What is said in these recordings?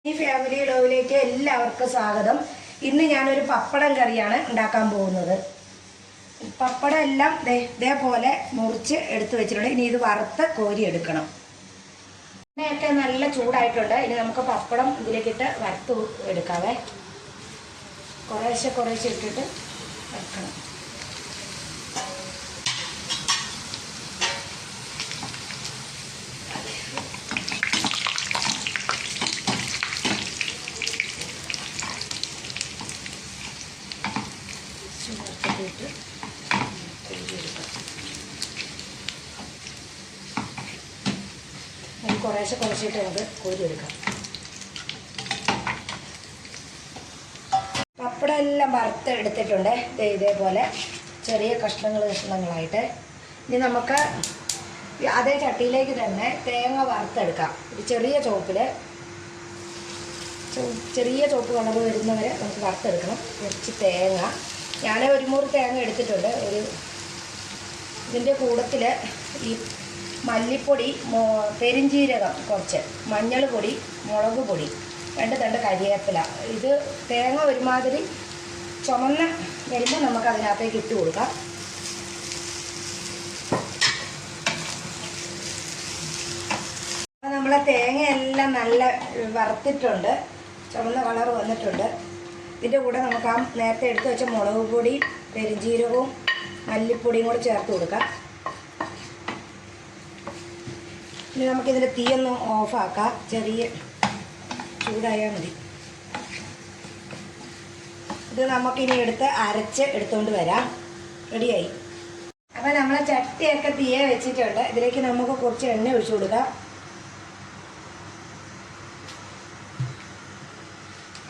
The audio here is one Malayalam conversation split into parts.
ഈ ഫാമിലി വ്ലോഗിലേക്ക് എല്ലാവർക്കും സ്വാഗതം. ഇന്ന് ഞാനൊരു പപ്പടം കറിയാണ് ഉണ്ടാക്കാൻ പോകുന്നത്. പപ്പടം എല്ലാം ഇതേപോലെ മുറിച്ച് എടുത്ത് വെച്ചിട്ടുണ്ട്. ഇനി ഇത് വറുത്ത് കോരി എടുക്കണം. എണ്ണയൊക്കെ നല്ല ചൂടായിട്ടുണ്ട്. ഇനി നമുക്ക് പപ്പടം ഇതിലേക്കിട്ട് വറുത്ത് എടുക്കാവേ. കുറേശ്ശെ ഇട്ടിട്ട് വറുക്കണം. കുറേശ്ശിട്ട് നമുക്ക് കോരിയെടുക്കാം. പപ്പടം എല്ലാം വറുത്തെടുത്തിട്ടുണ്ട്. ഇതേപോലെ ചെറിയ കഷ്ണങ്ങളായിട്ട്. ഇനി നമുക്ക് അതേ ചട്ടിയിലേക്ക് തന്നെ തേങ്ങ വറുത്തെടുക്കാം. ഒരു ചെറിയ ചോപ്പ് കളർ വരുന്നവരെ നമുക്ക് വറുത്തെടുക്കണം. കുറച്ച് തേങ്ങ, ഞാൻ ഒരു മുറി തേങ്ങ എടുത്തിട്ടുണ്ട്. ഇതിൻ്റെ കൂട്ടത്തിൽ ഈ മല്ലിപ്പൊടി, പെരിഞ്ചീരകം കുറച്ച്, മഞ്ഞൾ പൊടി, മുളക് പൊടി, 2 തണ്ട് കരിവേപ്പില. ഇത് തേങ്ങ ഒരുമാതിരി ചുമന്ന് വരുമ്പോൾ നമുക്ക് അതിനകത്തേക്ക് ഇട്ട് കൊടുക്കാം. അപ്പോൾ നമ്മളെ തേങ്ങയെല്ലാം നല്ല വറുത്തിട്ടുണ്ട്, ചുമന്ന കളർ വന്നിട്ടുണ്ട്. ഇതിൻ്റെ കൂടെ നമുക്ക് ആ നേരത്തെ എടുത്ത് വെച്ച മുളക് പൊടി, പെരിഞ്ചീരകവും മല്ലിപ്പൊടിയും കൂടെ ചേർത്ത് കൊടുക്കാം. ഇനി നമുക്കിതിൻ്റെ തീയൊന്ന് ഓഫാക്കാം. ചെറിയ ചൂടായാൽ മതി. ഇത് നമുക്കിനി അരച്ച് എടുത്തുകൊണ്ട് വരാം. റെഡിയായി. അപ്പോൾ നമ്മളെ ചട്ടിയൊക്കെ തീയെ വെച്ചിട്ടുണ്ട്. ഇതിലേക്ക് നമുക്ക് കുറച്ച് എണ്ണ ഒഴിച്ചു കൊടുക്കാം.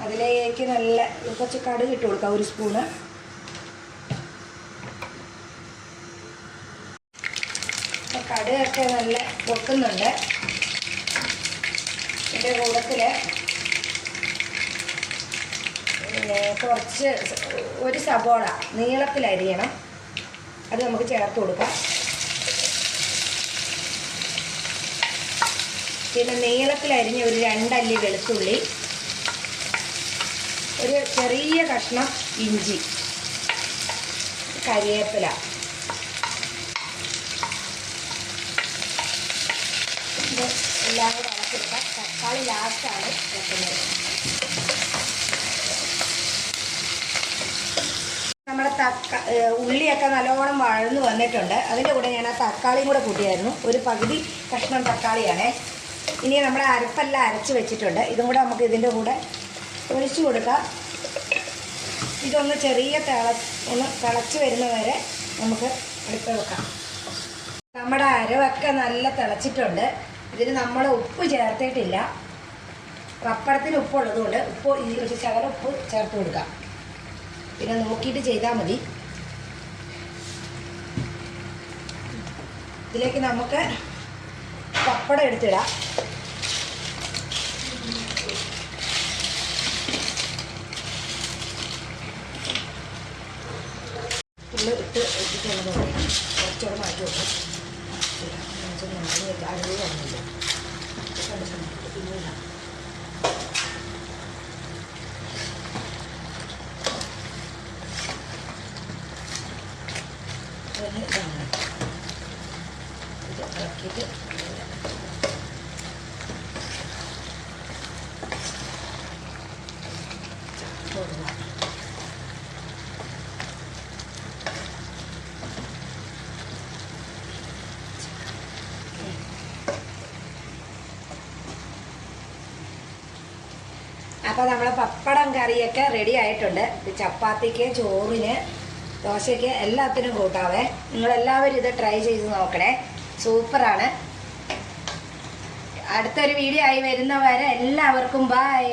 അതിലേക്ക് നല്ല കുറച്ച് കടുക് ഇട്ട് കൊടുക്കാം, 1 സ്പൂണ്. കടുകൊക്കെ നല്ല പൊട്ടുന്നുണ്ട്. ഇതിൻ്റെ കൂട്ടത്തിൽ കുറച്ച് 1 സബോള നീളത്തിലരിയണം, അത് നമുക്ക് ചേർത്ത് കൊടുക്കാം. പിന്നെ നീളത്തിലരിഞ്ഞ ഒരു 2 അല്ലി വെളുത്തുള്ളി, ഒരു ചെറിയ കഷ്ണം ഇഞ്ചി, കരിവേപ്പില, എല്ലാം കൂടെ ഇളക്കിയെടുക്കാം. തക്കാളി ലാസ്റ്റാണ് വെക്കുന്നത്. നമ്മുടെ ഉള്ളിയൊക്കെ നല്ലോണം വഴന്ന് വന്നിട്ടുണ്ട്. അതിൻ്റെ കൂടെ ഞാൻ ആ തക്കാളിയും കൂടെ കൂട്ടിയായിരുന്നു. ഒരു പകുതി കഷ്ണം തക്കാളിയാണേ. ഇനി നമ്മുടെ അരപ്പെല്ലാം അരച്ച് വെച്ചിട്ടുണ്ട്. ഇതും കൂടെ നമുക്ക് ഇതിൻ്റെ കൂടെ ഒഴിച്ചു കൊടുക്കാം. ഇതൊന്ന് ചെറിയ തിളച്ച് വരുന്നവരെ നമുക്ക് അടുപ്പ് വെക്കാം. നമ്മുടെ അരവൊക്കെ നല്ല തിളച്ചിട്ടുണ്ട്. ഇതിന് നമ്മൾ ഉപ്പ് ചേർത്തിട്ടില്ല. പപ്പടത്തിന് ഉപ്പുള്ളതുകൊണ്ട് ഒരു ശകലം ഉപ്പ് ചേർത്ത് കൊടുക്കാം. പിന്നെ നോക്കിയിട്ട് ചെയ്താൽ മതി. ഇതിലേക്ക് നമുക്ക് പപ്പടം എടുത്തിടാം. ഇട്ടിട്ടുള്ളത് കുറച്ചുകൂടെ മാറ്റി വെക്കാം. അറിവ് വന്നില്ല. പിന്നീട് ഇതാണ് ഇത് ഇറക്കിയിട്ട് കൊടുക്കാം. അപ്പോൾ നമ്മളെ പപ്പടം കറിയൊക്കെ റെഡി ആയിട്ടുണ്ട്. ചപ്പാത്തിക്ക്, ചോറിന്, ദോശയ്ക്ക് എല്ലാത്തിനും കൂട്ടാവേ. നിങ്ങളെല്ലാവരും ഇത് ട്രൈ ചെയ്ത് നോക്കണേ. സൂപ്പറാണ്. അടുത്തൊരു വീഡിയോ ആയി വരുന്നവരെ എല്ലാവർക്കും ബൈ.